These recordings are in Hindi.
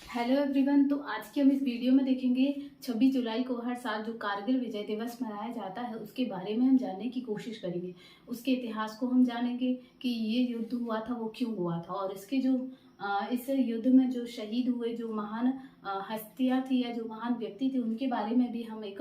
Hello everyone. तो आज की हम इस वीडियो में देखेंगे 26 जुलाई को हर साल जो कारगिल विजय दिवस मनाया जाता है उसके बारे में हम जानने की कोशिश करेंगे। उसके इतिहास को हम जानेंगे कि ये युद्ध हुआ था वो क्यों हुआ था, और इसके जो इस युद्ध में जो शहीद हुए जो महान हस्तियां थी या जो महान व्यक्ति थे उनके बारे में भी हम एक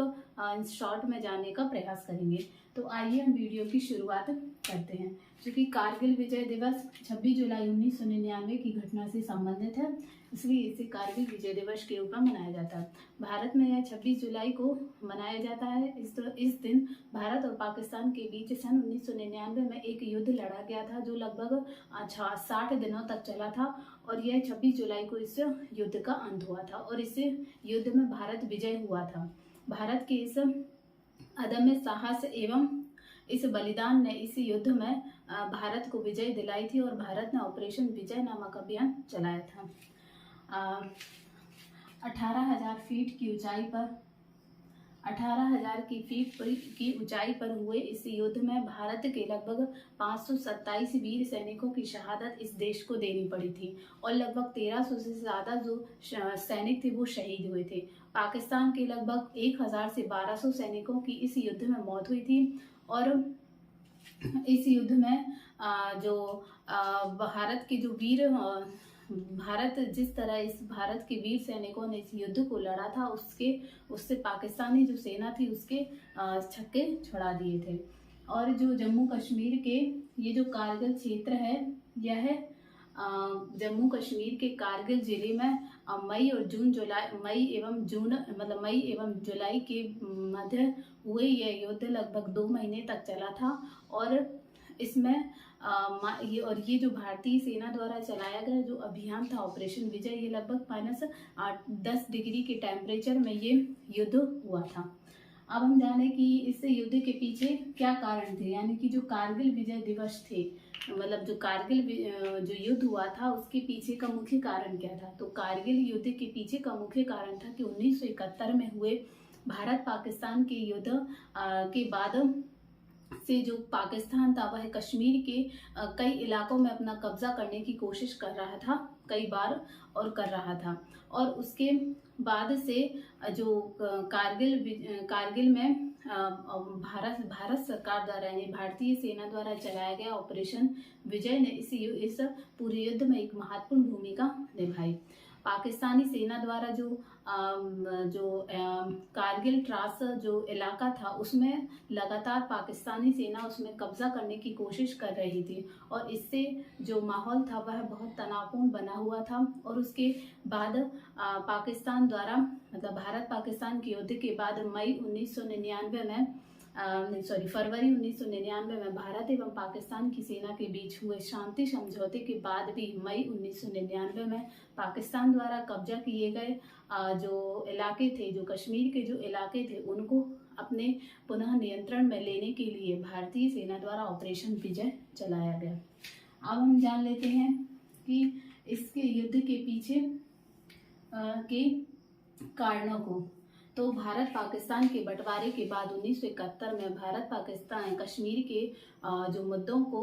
शॉर्ट में जानने का प्रयास करेंगे। तो आइए हम वीडियो की शुरुआत करते हैं। क्योंकि कारगिल विजय दिवस 26 जुलाई 1999 की घटना से संबंधित है, इसलिए इसे कारगिल विजय दिवस के रूप में मनाया जाता है। भारत में यह 26 जुलाई को मनाया जाता है। इस दिन भारत और पाकिस्तान के बीच सन 1999 में एक युद्ध लड़ा गया था जो लगभग 60 दिनों तक चला था, और यह 26 जुलाई को इस युद्ध का अंत हुआ था और इस युद्ध में भारत विजय हुआ था। भारत के इस अदम्य साहस एवं इस बलिदान ने इस युद्ध में भारत को विजय दिलाई थी, और भारत ने ऑपरेशन विजय नामक अभियान चलाया था। 18,000 फीट की ऊंचाई पर 18,000 की ऊंचाई पर हुए इस युद्ध में भारत के लगभग 527 वीर सैनिकों की शहादत इस देश को देनी पड़ी थी, और लगभग 1300 से ज़्यादा जो सैनिक थे वो शहीद हुए थे। पाकिस्तान के लगभग 1000 से 1200 सैनिकों की इस युद्ध में मौत हुई थी, और इस युद्ध में भारत के जो वीर जिस तरह इस भारत के वीर सैनिकों ने इस युद्ध को लड़ा था उससे पाकिस्तानी जो सेना थी उसके छक्के छुड़ा दिए थे। और जो जम्मू कश्मीर के ये जो कारगिल क्षेत्र है, यह जम्मू कश्मीर के कारगिल जिले में मई एवं जुलाई के मध्य हुए यह युद्ध लगभग 2 महीने तक चला था, और इसमें ये जो भारतीय सेना द्वारा चलाया गया जो अभियान था ऑपरेशन विजय, ये लगभग -10 डिग्री के टेम्परेचर में ये युद्ध हुआ था। अब हम जाने कि इस युद्ध के पीछे क्या कारण थे, यानी कि जो कारगिल विजय दिवस थे, मतलब जो कारगिल जो युद्ध हुआ था उसके पीछे का मुख्य कारण क्या था। तो कारगिल युद्ध के पीछे का मुख्य कारण था कि 1971 में हुए भारत पाकिस्तान के युद्ध के बाद से जो पाकिस्तान था वह कश्मीर के कई इलाकों में अपना कब्जा करने की कोशिश कर रहा था कई बार और कर रहा था, और उसके बाद से जो कारगिल में भारत सरकार द्वारा यानी भारतीय सेना द्वारा चलाया गया ऑपरेशन विजय ने इस पूरे युद्ध में एक महत्वपूर्ण भूमिका निभाई। पाकिस्तानी सेना द्वारा जो कारगिल ट्रास जो इलाका था उसमें लगातार पाकिस्तानी सेना उसमें कब्जा करने की कोशिश कर रही थी, और इससे जो माहौल था वह बहुत तनावपूर्ण बना हुआ था। और उसके बाद पाकिस्तान द्वारा मतलब भारत पाकिस्तान के युद्ध के बाद फरवरी 1999 में भारत एवं पाकिस्तान की सेना के बीच हुए शांति समझौते के बाद भी मई 1999 में पाकिस्तान द्वारा कब्जा किए गए जो इलाके थे, जो कश्मीर के जो इलाके थे, उनको अपने पुनः नियंत्रण में लेने के लिए भारतीय सेना द्वारा ऑपरेशन विजय चलाया गया। अब हम जान लेते हैं कि इसके युद्ध के पीछे के कारणों को। तो भारत पाकिस्तान के बंटवारे के बाद 1971 में भारत पाकिस्तान कश्मीर के जो मुद्दों को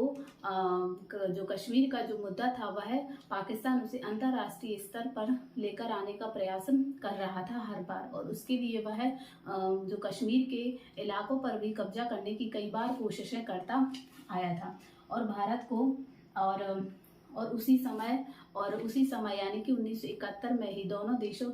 जो कश्मीर का जो मुद्दा था वह पाकिस्तान उसे अंतर्राष्ट्रीय स्तर पर लेकर आने का प्रयास कर रहा था हर बार, और उसके लिए वह जो कश्मीर के इलाकों पर भी कब्जा करने की कई बार कोशिशें करता आया था। और भारत को और उसी समय यानी कि 1971 में ही दोनों देशों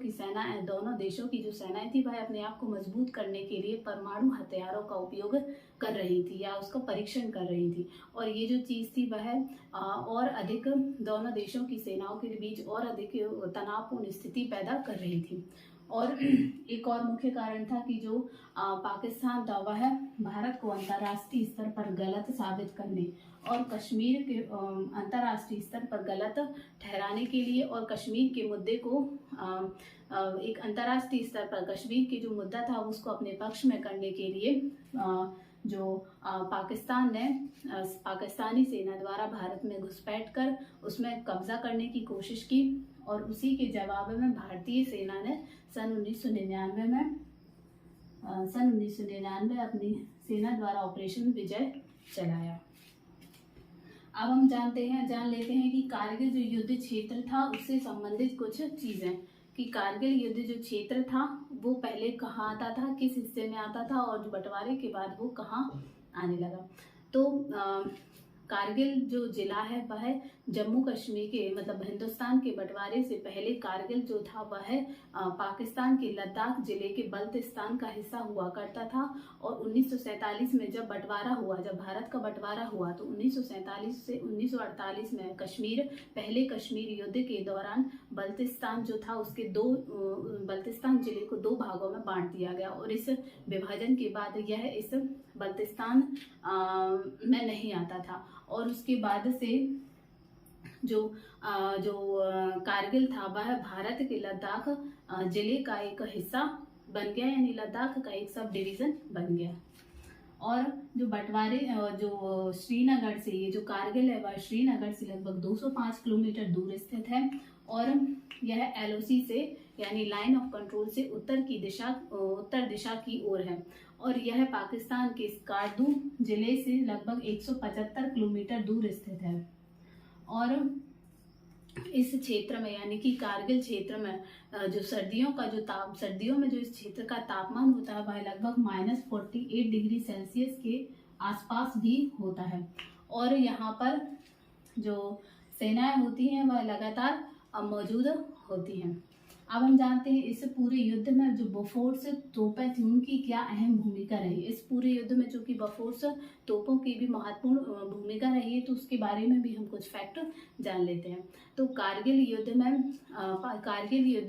की जो सेनाएं थी वह अपने आप को मजबूत करने के लिए परमाणु हथियारों का उपयोग कर रही थी या उसका परीक्षण कर रही थी, और ये जो चीज़ थी वह और अधिक दोनों देशों की सेनाओं के बीच और अधिक तनावपूर्ण स्थिति पैदा कर रही थी। और एक और मुख्य कारण था कि जो पाकिस्तान था वह भारत को अंतर्राष्ट्रीय स्तर पर गलत साबित करने और कश्मीर के अंतर्राष्ट्रीय स्तर पर गलत ठहराने के लिए, और कश्मीर के मुद्दे को एक अंतर्राष्ट्रीय स्तर पर कश्मीर के जो मुद्दा था उसको अपने पक्ष में करने के लिए पाकिस्तानी सेना द्वारा भारत में घुसपैठ कर उसमें कब्जा करने की कोशिश की, और उसी के जवाब में भारतीय सेना ने सन 1999 अपनी सेना द्वारा ऑपरेशन विजय चलाया। अब हम जान लेते हैं कि कारगिल जो युद्ध क्षेत्र था उससे संबंधित कुछ चीजें। कि कारगिल युद्ध जो क्षेत्र था वो पहले कहाँ आता था, किस हिस्से में आता था, और जो बंटवारे के बाद वो कहाँ आने लगा। तो कारगिल जो जिला है वह जम्मू कश्मीर के मतलब हिंदुस्तान के बंटवारे से पहले कारगिल जो था वह पाकिस्तान के लद्दाख जिले के बल्तिस्तान का हिस्सा हुआ करता था। और 1947 में जब बंटवारा हुआ, जब भारत का बंटवारा हुआ, तो 1947 से 1948 में कश्मीर, पहले कश्मीर युद्ध के दौरान बल्तिस्तान जो था उसके बल्तिस्तान जिले को 2 भागों में बांट दिया गया। और इस विभाजन के बाद यह इस बल्तिस्तान में नहीं आता था। और उसके बाद से जो कारगिल था वह भारत के लद्दाख जिले का एक हिस्सा बन गया, यानी लद्दाख का एक सब डिवीज़न बन गया। और जो बंटवारे जो श्रीनगर से, ये जो कारगिल है वह श्रीनगर से लगभग 205 किलोमीटर दूर स्थित है। और यह LOC से यानी लाइन ऑफ कंट्रोल से उत्तर दिशा की ओर है। और यह पाकिस्तान के स्कार्दू जिले से लगभग 175 किलोमीटर दूर स्थित है। और इस क्षेत्र में यानी कि कारगिल क्षेत्र में जो सर्दियों में जो इस क्षेत्र का तापमान होता है वह लगभग -48 डिग्री सेल्सियस के आसपास भी होता है। और यहाँ पर जो सेनाएं होती हैं वह लगातार मौजूद होती हैं। अब हम जानते हैं इस पूरे युद्ध में जो बोफोर्स तोपें थी उनकी क्या अहम भूमिका रही। इस पूरे युद्ध में जो कि बोफोर्स तोपों की भी महत्वपूर्ण भूमिका रही है, तो उसके बारे में भी हम कुछ फैक्ट जान लेते हैं। तो कारगिल युद्ध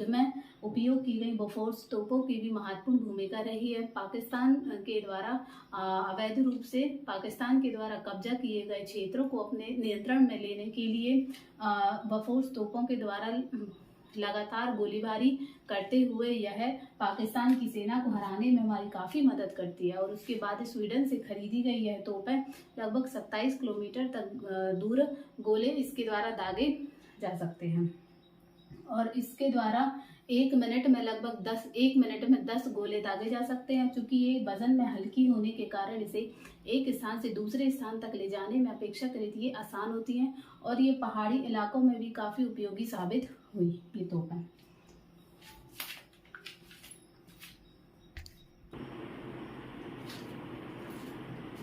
में उपयोग की गई बोफोर्स तोपों की भी महत्वपूर्ण भूमिका रही है। पाकिस्तान के द्वारा अवैध रूप से पाकिस्तान के द्वारा कब्जा किए गए क्षेत्रों को अपने नियंत्रण में लेने के लिए बोफोर्स तोपों के द्वारा लगातार गोलीबारी करते हुए यह पाकिस्तान की सेना को हराने में हमारी काफ़ी मदद करती है। और उसके बाद स्वीडन से खरीदी गई यह तोपें लगभग 27 किलोमीटर तक दूर गोले इसके द्वारा दागे जा सकते हैं। और इसके द्वारा 1 मिनट में 10 गोले दागे जा सकते हैं। चूँकि ये वजन में हल्की होने के कारण इसे एक स्थान से दूसरे स्थान तक ले जाने में अपेक्षाकृत ये आसान होती हैं। और ये पहाड़ी इलाकों में भी काफ़ी उपयोगी साबित हुई ये तोपें।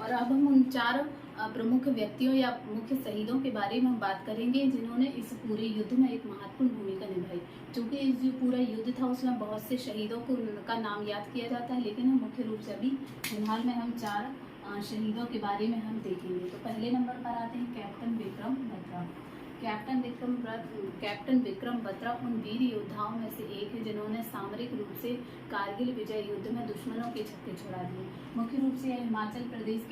और अब हम उन 4 प्रमुख व्यक्तियों या मुख्य शहीदों के बारे में हम बात करेंगे जिन्होंने इस पूरे युद्ध में एक महत्वपूर्ण भूमिका निभाई। क्योंकि इस जो पूरा युद्ध था उसमें बहुत से शहीदों का नाम याद किया जाता है, लेकिन हम मुख्य रूप से अभी फिलहाल में हम 4 शहीदों के बारे में हम देखेंगे। तो पहले नंबर पर आते हैं कैप्टन विक्रम बत्रा। कैप्टन विक्रम बत्रा उन वीर योद्धाओं में से एक है जिन्होंने सामरिक रूप से कारगिल विजय युद्ध में दुश्मनों के छक्के छुड़ा दिए। मुख्य रूप से यह हिमाचल प्रदेश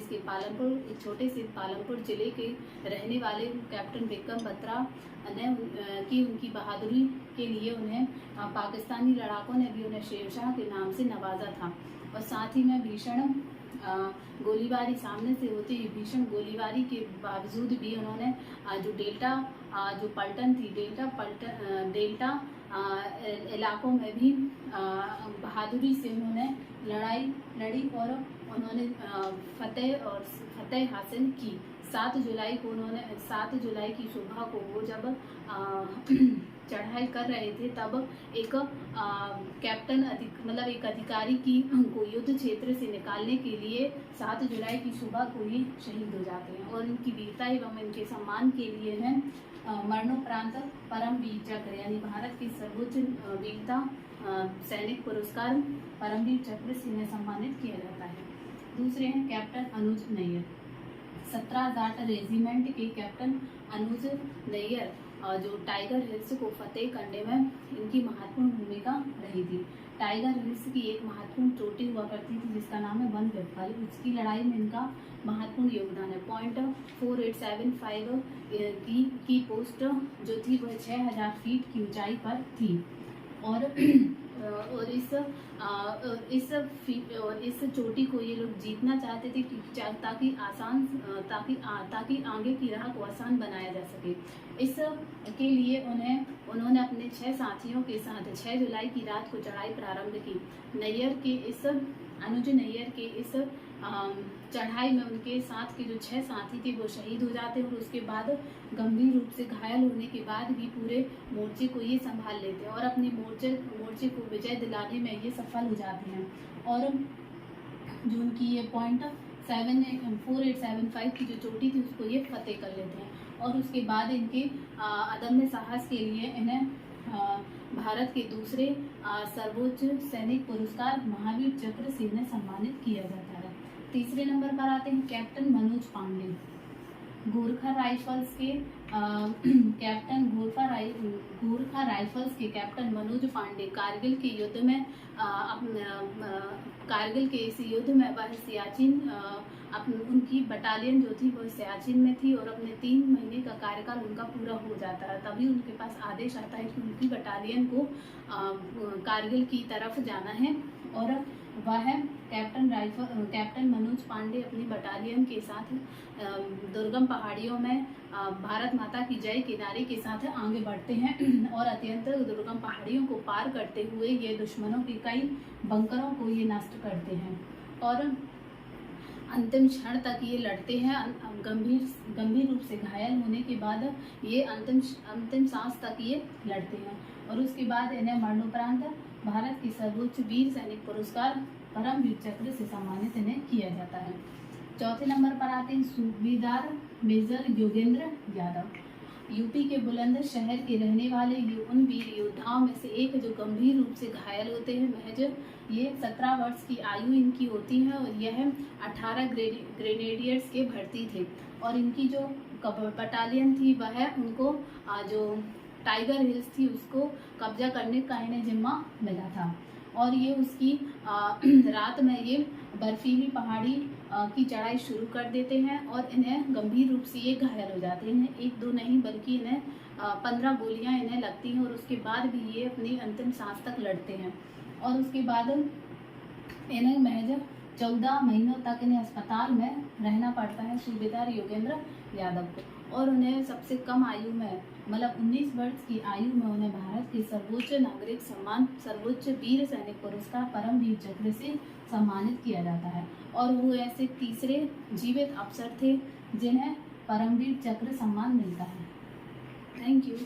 के पालमपुर एक छोटे से पालमपुर जिले के रहने वाले कैप्टन विक्रम बत्रा ने उनकी बहादुरी के लिए उन्हें पाकिस्तानी लड़ाकों ने भी उन्हें शेरशाह के नाम से नवाजा था। और साथ ही में भीषण गोलीबारी सामने से होती हुई भीषण गोलीबारी के बावजूद भी उन्होंने जो पलटन थी डेल्टा इलाकों में भी बहादुरी से उन्होंने लड़ाई लड़ी और उन्होंने फतेह हासिल की। 7 जुलाई की सुबह को वो जब चढ़ाई कर रहे थे तब एक एक अधिकारी की उनको युद्ध क्षेत्र से निकालने के लिए 7 जुलाई की सुबह को ही शहीद हो जाते हैं। और इनकी वीरता एवं इनके सम्मान के लिए है मरणोपरांत परमवीर चक्र यानी भारत की सर्वोच्च वीरता सैनिक पुरस्कार परमवीर चक्र से इन्हें सम्मानित किया जाता है। दूसरे हैं कैप्टन अनुज नैयर। 17 जाट रेजिमेंट के कैप्टन अनुज नैयर जो टाइगर हिल्स को फतेह करने में इनकी महत्वपूर्ण भूमिका रही थी। टाइगर हिल्स की एक महत्वपूर्ण चोटी हुआ करती थी जिसका नाम है वन पिपल, उसकी लड़ाई में इनका महत्वपूर्ण योगदान है। .4875 की पोस्ट जो थी वह 6000 फीट की ऊंचाई पर थी। और इस चोटी को ये लोग जीतना चाहते थे ताकि आगे की राह को आसान बनाया जा सके। इसके लिए उन्होंने अपने 6 साथियों के साथ 6 जुलाई की रात को चढ़ाई प्रारंभ की। अनुज नैयर के इस चढ़ाई में उनके साथ के जो 6 साथी थे वो शहीद हो जाते हैं और उसके बाद गंभीर रूप से घायल होने के बाद भी पूरे मोर्चे को ये संभाल लेते हैं और अपने मोर्चे को विजय दिलाने में ये सफल हो जाते हैं। और जो उनकी ये पॉइंट 4875 की जो चोटी थी उसको ये फतेह कर लेते हैं। और उसके बाद इनके अदम्य साहस के लिए इन्हें भारत के दूसरे सर्वोच्च सैनिक पुरस्कार महावीर चक्र से इन्हें सम्मानित किया जाता है। तीसरे नंबर पर आते हैं कैप्टन मनोज पांडे। गोरखा राइफल्स के कैप्टन गोरखा राइफल्स के कैप्टन मनोज पांडे कारगिल के युद्ध में कारगिल के इस युद्ध में वह सियाचिन उनकी बटालियन जो थी वो सियाचिन में थी और अपने 3 महीने का कार्यकाल उनका पूरा हो जाता है। तभी उनके पास आदेश आता है कि उनकी बटालियन को कारगिल की तरफ जाना है और वह कैप्टन मनोज पांडे अपनी बटालियन के साथ दुर्गम पहाड़ियों में भारत माता की जय के नारे के साथ आगे बढ़ते हैं और अत्यंत दुर्गम पहाड़ियों को पार करते हुए ये दुश्मनों के कई बंकरों को ये नष्ट करते हैं और अंतिम क्षण तक ये लड़ते हैं। गंभीर रूप से घायल होने के बाद ये अंतिम सांस तक ये लड़ते हैं और उसके बाद इन्हें मरणोपरांत भारत के सर्वोच्च वीर सैनिक पुरस्कार परमवीर चक्र से सम्मानित इन्हें किया जाता है। चौथे नंबर पर आते हैं सूबेदार मेजर योगेंद्र यादव। यूपी के बुलंदशहर के रहने वाले उन वीर योद्धाओं में से एक जो गंभीर रूप से घायल होते हैं। महज ये 17 वर्ष की आयु इनकी होती है और यह 18 ग्रेनेडियर्स के भर्ती थे और इनकी जो बटालियन थी वह उनको जो टाइगर हिल्स थी उसको कब्जा करने का इन्हें जिम्मा मिला था और ये उसकी रात में ये बर्फीली पहाड़ी की चढ़ाई शुरू कर देते हैं और इन्हें गंभीर रूप से ये घायल हो जाते हैं। इन्हें 1-2 नहीं बल्कि इन्हें 15 गोलियां इन्हें लगती हैं और उसके बाद भी ये अपनी अंतिम सांस तक लड़ते हैं और उसके बाद इन्हें महज 14 महीनों तक इन्हें अस्पताल में रहना पड़ता है सूबेदार योगेंद्र यादव को और उन्हें सबसे कम आयु में मतलब 19 वर्ष की आयु में उन्हें भारत के सर्वोच्च नागरिक सम्मान सर्वोच्च वीर सैनिक पुरस्कार परमवीर चक्र से सम्मानित किया जाता है और वो ऐसे तीसरे जीवित अफसर थे जिन्हें परमवीर चक्र सम्मान मिलता है। Thank you.